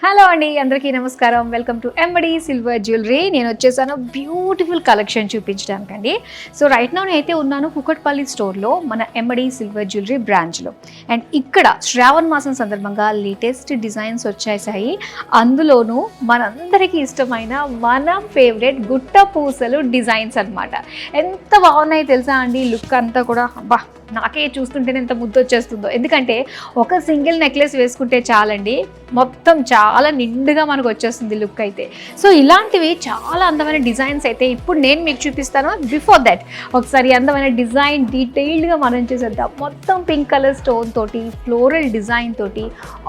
Hello అండి, అందరికీ నమస్కారం. వెల్కమ్ టు ఎంబడి సిల్వర్ జ్యువెలరీ. నేను వచ్చేసాను బ్యూటిఫుల్ కలెక్షన్ చూపించడానికండి. సో రైట్ నౌ నేనైతే ఉన్నాను కూకట్పల్లి స్టోర్లో, మన ఎంబడి సిల్వర్ జ్యువెలరీ బ్రాంచ్లో. అండ్ ఇక్కడ శ్రావణ మాసం సందర్భంగా లేటెస్ట్ డిజైన్స్ వచ్చేసాయి. అందులోనూ మనందరికీ ఇష్టమైన మన ఫేవరెట్ గుట్ట పూసలు డిజైన్స్ అనమాట. ఎంత బాగున్నాయి తెలుసా అండి. లుక్ అంతా కూడా అబ్బా, నాకే చూస్తుంటేనే ఎంత ముద్దు వచ్చేస్తుందో. ఎందుకంటే ఒక సింగిల్ నెక్లెస్ వేసుకుంటే చాలండి, మొత్తం చాలా నిండుగా మనకు వచ్చేస్తుంది లుక్ అయితే. సో ఇలాంటివి చాలా అందమైన డిజైన్స్ అయితే ఇప్పుడు నేను మీకు చూపిస్తాను. బిఫోర్ దట్ ఒకసారి అందమైన డిజైన్ డీటెయిల్డ్గా మనం చూసేద్దాం. మొత్తం పింక్ కలర్ స్టోన్ తోటి, ఫ్లోరల్ డిజైన్ తోటి,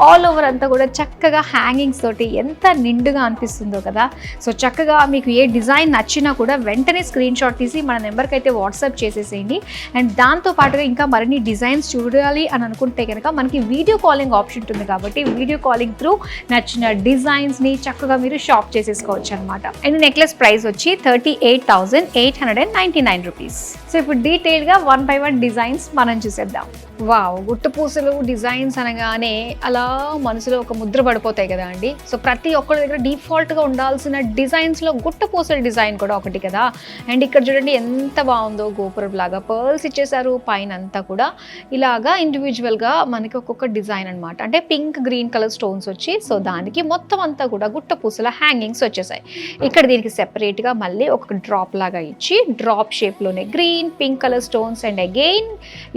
ఆల్ ఓవర్ అంతా కూడా చక్కగా హ్యాంగింగ్స్ తోటి ఎంత నిండుగా అనిపిస్తుందో కదా. సో చక్కగా మీకు ఏ డిజైన్ నచ్చినా కూడా వెంటనే స్క్రీన్ షాట్ తీసి మన నెంబర్కి అయితే వాట్సాప్ చేసేసేయండి. అండ్ దాంతోపాటుగా ఇంకా మరిన్ని డిజైన్స్ చూడాలి అని అనుకుంటే కనుక మనకి వీడియో కాలింగ్ ఆప్షన్ ఉంటుంది కాబట్టి వీడియో కాలింగ్ త్రూ నచ్చిన డిజైన్స్ని చక్కగా మీరు షాప్ చేసేసుకోవచ్చు అనమాట. అండ్ నెక్లెస్ ప్రైస్ వచ్చి 38,899 రూపీస్. సో ఇప్పుడు డీటెయిల్గా 1 by 1 డిజైన్స్ మనం చూసేద్దాం. వావ్, గుట్ట పూసలు డిజైన్స్ అనగానే అలా మనసులో ఒక ముద్ర పడిపోతాయి కదా అండి. సో ప్రతి ఒక్కరి దగ్గర డిఫాల్ట్గా ఉండాల్సిన డిజైన్స్లో గుట్ట పూసల డిజైన్ కూడా ఒకటి కదా. అండ్ ఇక్కడ చూడండి ఎంత బాగుందో, గోపురం లాగా పర్ల్స్ ఇచ్చేసారు. పైన అంతా కూడా ఇలాగా ఇండివిజువల్గా మనకి ఒక్కొక్క డిజైన్ అనమాట. అంటే పింక్ గ్రీన్ కలర్ స్టోన్స్ వచ్చి, సో దానికి మొత్తం అంతా కూడా గుట్ట పూసల హ్యాంగింగ్స్ వచ్చేసాయి. ఇక్కడ దీనికి సెపరేట్గా మళ్ళీ ఒక డ్రాప్ లాగా ఇచ్చి, డ్రాప్ షేప్లోనే green pink colour stones and again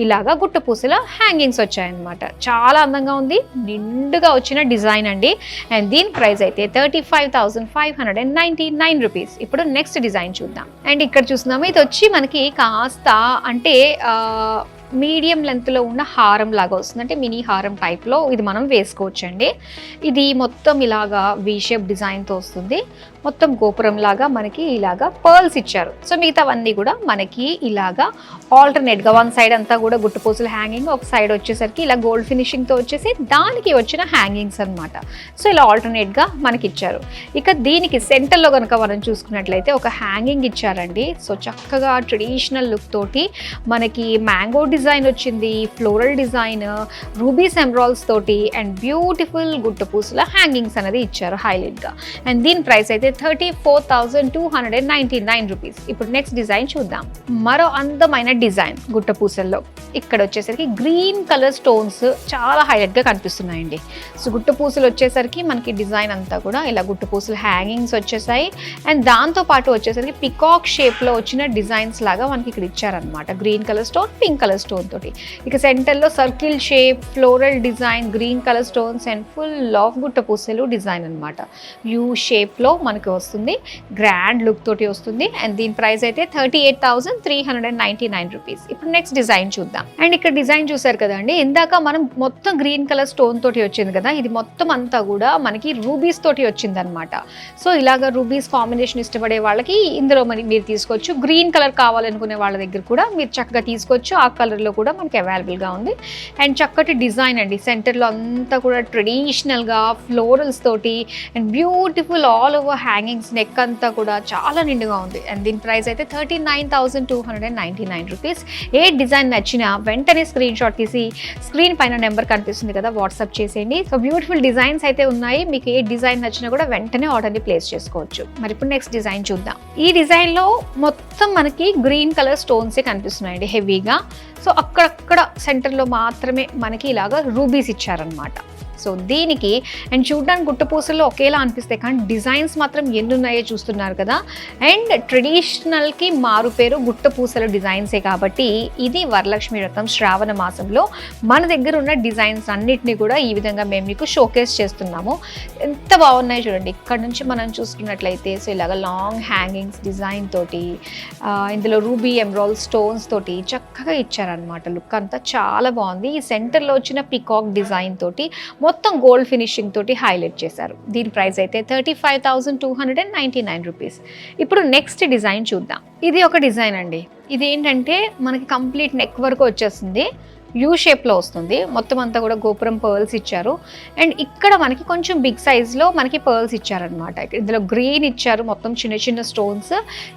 ఇలాగా గుట్ట పూసల హ్యాంగింగ్స్ వచ్చాయన్నమాట. చాలా అందంగా ఉంది, నిండుగా వచ్చిన డిజైన్ అండి. అండ్ దీని ప్రైస్ అయితే 35,599 రూపీస్. ఇప్పుడు నెక్స్ట్ డిజైన్ చూద్దాం. అండ్ ఇక్కడ చూస్తున్నాము, ఇది వచ్చి మనకి కాస్త అంటే మీడియం లెంత్లో ఉన్న హారం లాగా వస్తుంది. అంటే మినీ హారం టైప్లో ఇది మనం వేసుకోవచ్చండి. ఇది మొత్తం ఇలాగా వీ షేప్ డిజైన్తో వస్తుంది. మొత్తం గోపురం లాగా మనకి ఇలాగా పర్ల్స్ ఇచ్చారు. సో మిగతావన్నీ కూడా మనకి ఇలాగా ఆల్టర్నేట్గా వన్ సైడ్ అంతా కూడా గుట్టపూసల హ్యాంగింగ్, ఒక సైడ్ వచ్చేసరికి ఇలా గోల్డ్ ఫినిషింగ్తో వచ్చేసి దానికి వచ్చిన హ్యాంగింగ్స్ అనమాట. సో ఇలా ఆల్టర్నేట్గా మనకి ఇచ్చారు. ఇక దీనికి సెంటర్లో కనుక మనం చూసుకున్నట్లయితే ఒక హ్యాంగింగ్ ఇచ్చారండి. సో చక్కగా ట్రెడిషనల్ లుక్ తోటి మనకి మ్యాంగో డిజైన్ వచ్చింది, ఫ్లోరల్ డిజైన్, రూబీస్ ఎమరాల్డ్స్ తోటి అండ్ బ్యూటిఫుల్ గుట్టపూసల హ్యాంగింగ్స్ అనేది ఇచ్చారు హైలైట్గా. అండ్ దీని ప్రైస్ అయితే 34,299 రూపీస్. ఇప్పుడు నెక్స్ట్ డిజైన్ చూద్దాం. మరో అందమైన డిజైన్ గుట్టపూసల్లో. ఇక్కడ వచ్చేసరికి గ్రీన్ కలర్ స్టోన్స్ చాలా హైలైట్గా కనిపిస్తున్నాయండి. సో గుట్టపూసలు వచ్చేసరికి మనకి డిజైన్ అంతా కూడా ఇలా గుట్టపూసల హ్యాంగింగ్స్ వచ్చేసాయి. అండ్ దాంతోపాటు వచ్చేసరికి పికాక్ షేప్లో వచ్చిన డిజైన్స్ లాగా మనకి ఇక్కడ ఇచ్చారనమాట. Green colour stone, pink colour stone తోటి. ఇక సెంటర్లో circle shape, floral design, green colour stones and full of గుట్టపూసలు డిజైన్ అనమాట. యూ షేప్లో మనకి వస్తుంది, గ్రాండ్ లుక్ తోటి వస్తుంది. అండ్ దీని ప్రైస్ అయితే 38,399 రూపీస్. ఇప్పుడు నెక్స్ట్ డిజైన్ చూద్దాం. అండ్ ఇక్కడ డిజైన్ చూసారు కదండి, ఇందాక మనం మొత్తం గ్రీన్ కలర్ స్టోన్ తోటి వచ్చింది కదా, ఇది మొత్తం అంతా కూడా మనకి రూబీస్ తోటి వచ్చింది అనమాట. సో ఇలాగ రూబీస్ కాంబినేషన్ ఇష్టపడే వాళ్ళకి ఇందులో మీరు తీసుకోవచ్చు. గ్రీన్ కలర్ కావాలనుకునే వాళ్ళ దగ్గర కూడా మీరు చక్కగా తీసుకోవచ్చు. ఆ కలర్లో కూడా మనకి అవైలబుల్గా ఉంది. అండ్ చక్కటి డిజైన్ అండి. సెంటర్లో అంతా కూడా ట్రెడిషనల్గా ఫ్లోరల్స్ తోటి and beautiful all over hangings, neck అంతా కూడా చాలా నిండుగా ఉంది. అండ్ దీని ప్రైస్ అయితే 39,299 రూపీస్. ఏ డిజైన్ నచ్చినా వెంటనే స్క్రీన్ షాట్ తీసి స్క్రీన్ పైన నెంబర్ కనిపిస్తుంది కదా, వాట్సాప్ చేసేయండి. సో బ్యూటిఫుల్ డిజైన్స్ అయితే ఉన్నాయి. మీకు ఏ డిజైన్ నచ్చినా కూడా వెంటనే ఆర్డర్ని ప్లేస్ చేసుకోవచ్చు. మరి ఇప్పుడు నెక్స్ట్ డిజైన్ చూద్దాం. ఈ డిజైన్లో మొత్తం మనకి గ్రీన్ కలర్ స్టోన్సే కనిపిస్తున్నాయండి హెవీగా. సో అక్కడక్కడ సెంటర్లో మాత్రమే మనకి ఇలాగా రూబీస్ ఇచ్చారనమాట. సో దీనికి అండ్ చూడడానికి గుట్టపూసల్లో ఒకేలా అనిపిస్తాయి, కానీ డిజైన్స్ మాత్రం ఎన్ని ఉన్నాయో చూస్తున్నారు కదా. అండ్ ట్రెడిషనల్కి మారు పేరు గుట్టపూసల డిజైన్సే కాబట్టి ఇది వరలక్ష్మి వ్రతం శ్రావణ మాసంలో మన దగ్గర ఉన్న డిజైన్స్ అన్నిటినీ కూడా ఈ విధంగా మేము మీకు షోకేస్ చేస్తున్నాము. ఎంత బాగున్నాయి చూడండి. ఇక్కడ నుంచి మనం చూసుకున్నట్లయితే సో ఇలాగ లాంగ్ హ్యాంగింగ్స్ డిజైన్ తోటి, ఇందులో రూబీ ఎమరాల్డ్ స్టోన్స్ తోటి చక్కగా ఇచ్చారనమాట. లుక్ అంతా చాలా బాగుంది. ఈ సెంటర్లో వచ్చిన పికాక్ డిజైన్ తోటి మొత్తం గోల్డ్ ఫినిషింగ్ తోటి హైలైట్ చేశారు. దీని ప్రైస్ అయితే 35,299 రూపీస్. ఇప్పుడు నెక్స్ట్ డిజైన్ చూద్దాం. ఇది ఒక డిజైన్ అండి. ఇది ఏంటంటే మనకి కంప్లీట్ నెక్ వరకు వచ్చేస్తుంది. యూ షేప్లో వస్తుంది. మొత్తం అంతా కూడా గోపురం పర్ల్స్ ఇచ్చారు. అండ్ ఇక్కడ మనకి కొంచెం బిగ్ సైజ్లో మనకి పర్ల్స్ ఇచ్చారనమాట. ఇందులో గ్రీన్ ఇచ్చారు, మొత్తం చిన్న చిన్న స్టోన్స్.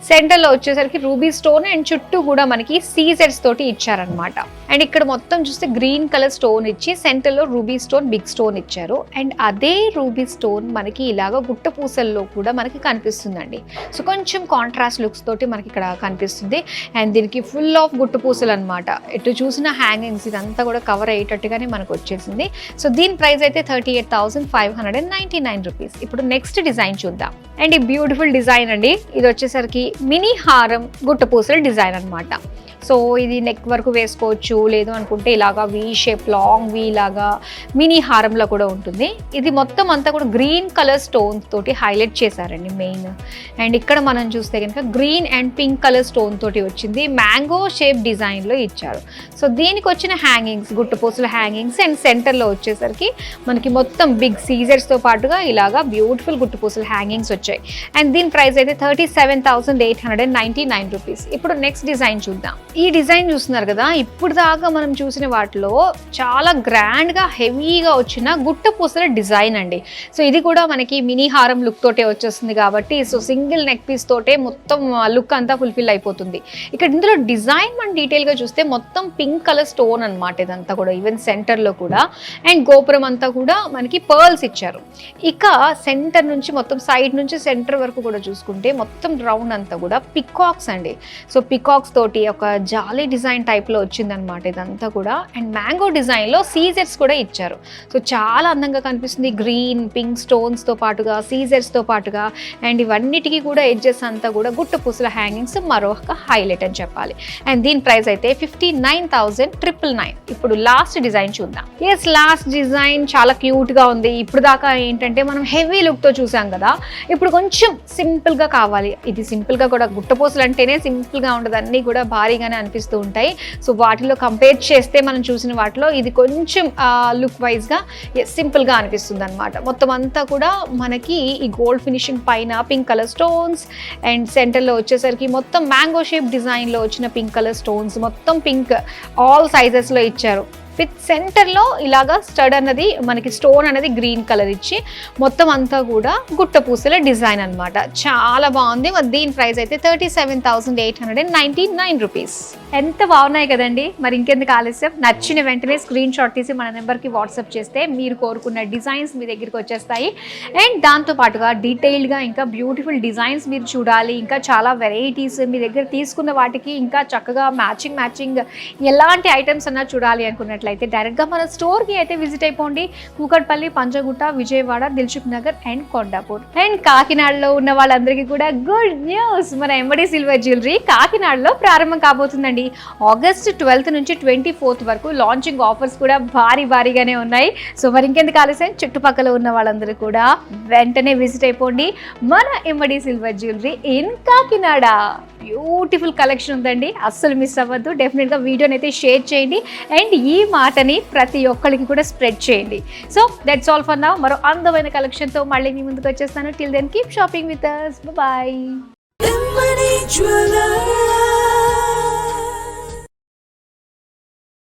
సెంటర్లో వచ్చేసరికి రూబీ స్టోన్ అండ్ చుట్టూ కూడా మనకి సీజెడ్స్ తోటి ఇచ్చారనమాట. అండ్ ఇక్కడ మొత్తం చూస్తే గ్రీన్ కలర్ స్టోన్ ఇచ్చి సెంటర్లో రూబీ స్టోన్, బిగ్ స్టోన్ ఇచ్చారు. అండ్ అదే రూబీ స్టోన్ మనకి ఇలాగ గుట్ట పూసల్లో కూడా మనకి కనిపిస్తుందండి. సో కొంచెం కాంట్రాస్ట్ లుక్స్ తోటి మనకి ఇక్కడ కనిపిస్తుంది. అండ్ దీనికి ఫుల్ ఆఫ్ గుట్ట పూసలు అనమాట. ఎటు చూసిన హ్యాంగింగ్స్ ఇదంతా కూడా కవర్ అయ్యేటట్టుగానే మనకు వచ్చేసింది. సో దీని ప్రైస్ అయితే 38,599 రూపీస్. ఇప్పుడు నెక్స్ట్ డిజైన్ చూద్దాం. అండ్ ఈ బ్యూటిఫుల్ డిజైన్ అండి, ఇది వచ్చేసరికి మినీ హారం గుట్టపూసల డిజైన్ అనమాట. సో ఇది నెక్ వరకు వేసుకోవచ్చు, లేదు అనుకుంటే ఇలాగా వీ షేప్, లాంగ్ వీ లాగా మినీ హారంలో కూడా ఉంటుంది. ఇది మొత్తం అంతా కూడా గ్రీన్ కలర్ స్టోన్స్ తోటి హైలైట్ చేశారండి మెయిన్. అండ్ ఇక్కడ మనం చూస్తే కనుక green and pink colour stone తోటి వచ్చింది, మ్యాంగో షేప్ డిజైన్లో ఇచ్చారు. సో దీనికి వచ్చిన హ్యాంగింగ్స్ గుట్టపూసల హ్యాంగింగ్స్ అండ్ సెంటర్లో వచ్చేసరికి మనకి మొత్తం బిగ్ సీజర్స్తో పాటుగా ఇలాగా బ్యూటిఫుల్ గుట్టపూసల హ్యాంగింగ్స్ వచ్చాయి. అండ్ దీని ప్రైస్ అయితే 37,899 రూపీస్. ఇప్పుడు నెక్స్ట్ డిజైన్ చూద్దాం. ఈ డిజైన్ చూస్తున్నారు కదా, ఇప్పుడు దాకా మనం చూసిన వాటిలో చాలా గ్రాండ్గా హెవీగా వచ్చిన గుట్టపూసల డిజైన్ అండి. సో ఇది కూడా మనకి మినీ హారం లుక్ తోటే వచ్చేస్తుంది కాబట్టి సో సింగిల్ నెక్ పీస్ తోటే మొత్తం లుక్ అంతా ఫుల్ఫిల్ అయిపోతుంది. ఇక్కడ ఇందులో డిజైన్ మనం డీటెయిల్గా చూస్తే మొత్తం పింక్ కలర్ స్టోన్ అనమాట ఇదంతా కూడా, ఈవెన్ సెంటర్లో కూడా. అండ్ గోపురం అంతా కూడా మనకి పర్ల్స్ ఇచ్చారు. ఇక సెంటర్ నుంచి మొత్తం సైడ్ నుంచి సెంటర్ వరకు కూడా చూసుకుంటే మొత్తం రౌండ్ అంతా కూడా పికాక్స్ అండి. సో పికాక్స్ తోటి ఒక జాలీ డిజైన్ టైప్లో వచ్చిందనమాట ఇదంతా కూడా. అండ్ మ్యాంగో డిజైన్లో సీజర్స్ కూడా ఇచ్చారు. సో చాలా అందంగా కనిపిస్తుంది, గ్రీన్ పింక్ స్టోన్స్తో పాటుగా సీజర్స్తో పాటుగా. అండ్ ఇవన్నిటికీ కూడా ఎడ్జెస్ అంతా కూడా గుట్టపూసల హ్యాంగింగ్స్ మరొక హైలైట్ అని చెప్పాలి. అండ్ దీని ప్రైస్ అయితే 59,999. ఇప్పుడు లాస్ట్ డిజైన్ చూద్దాం. ఎస్, లాస్ట్ డిజైన్ చాలా క్యూట్గా ఉంది. ఇప్పుడు దాకా ఏంటంటే మనం హెవీ లుక్తో చూసాం కదా, ఇప్పుడు కొంచెం సింపుల్గా కావాలి. ఇది సింపుల్గా కూడా గుట్టపూసలు అంటేనే సింపుల్గా ఉండదు, అన్నీ కూడా భారీగానే అనిపిస్తూ ఉంటాయి. సో వాటిలో కంపేర్ చేస్తే మనం చూసిన వాటిలో ఇది కొంచెం లుక్ వైజ్గా సింపుల్గా అనిపిస్తుంది అనమాట. మొత్తం అంతా కూడా మనకి ఈ గోల్డ్ ఫినిషింగ్ పైన పింక్ కలర్ స్టోన్స్ అండ్ సెంటర్లో వచ్చేసరికి మొత్తం మ్యాంగో షేప్ డిజైన్లో వచ్చిన పింక్ కలర్ స్టోన్స్, మొత్తం పింక్ ఆల్ సైజెస్లో ఇచ్చారు. విత్ సెంటర్లో ఇలాగా స్టడ్ అన్నది మనకి స్టోన్ అనేది గ్రీన్ కలర్ ఇచ్చి మొత్తం అంతా కూడా గుట్టపూసల డిజైన్ అనమాట. చాలా బాగుంది. మరి దీని ప్రైస్ అయితే 37,899 రూపీస్. ఎంత బాగున్నాయి కదండి. మరి ఇంకెందుకు ఆలస్యం, నచ్చిన వెంటనే స్క్రీన్ షాట్ తీసి మన నెంబర్కి వాట్సాప్ చేస్తే మీరు కోరుకున్న డిజైన్స్ మీ దగ్గరికి వచ్చేస్తాయి. అండ్ దాంతోపాటుగా డీటెయిల్డ్గా ఇంకా బ్యూటిఫుల్ డిజైన్స్ మీరు చూడాలి, ఇంకా చాలా వెరైటీస్ మీ దగ్గర తీసుకున్న వాటికి ఇంకా చక్కగా మ్యాచింగ్ ఎలాంటి ఐటమ్స్ అన్నా చూడాలి అనుకున్నట్లయితే డైరెక్ట్గా మన స్టోర్కి అయితే విజిట్ అయిపోండి. కూకట్పల్లి, పంజగుట్ట, విజయవాడ, దిల్సుఖ్ నగర్ అండ్ కొండాపూర్. అండ్ కాకినాడలో ఉన్న వాళ్ళందరికీ కూడా గుడ్ న్యూస్, మన ఎంబడి సిల్వర్ జ్యువెలరీ కాకినాడలో ప్రారంభం కాబోతుందండి. ఆగస్ట్ 12th నుంచి 24th వరకు లాంచింగ్ ఆఫర్స్ కూడా భారీగానే ఉన్నాయి. సో మరి ఇంకెందుకు ఆలస్యం, చుట్టుపక్కల ఉన్న వాళ్ళందరూ కూడా వెంటనే విజిట్ అయిపోండి మన ఎంబడి silver jewellery in Kakinada. Beautiful collection ఉందండి, అస్సలు మిస్ అవ్వద్దు. డెఫినెట్గా వీడియోని అయితే షేర్ చేయండి అండ్ ఈ మాటని ప్రతి ఒక్కరికి కూడా స్ప్రెడ్ చేయండి. So that's all for now. మరో అందమైన కలెక్షన్తో మళ్ళీ మీ ముందుకు వచ్చేస్తాను. Till then keep shopping with us. Bye bye.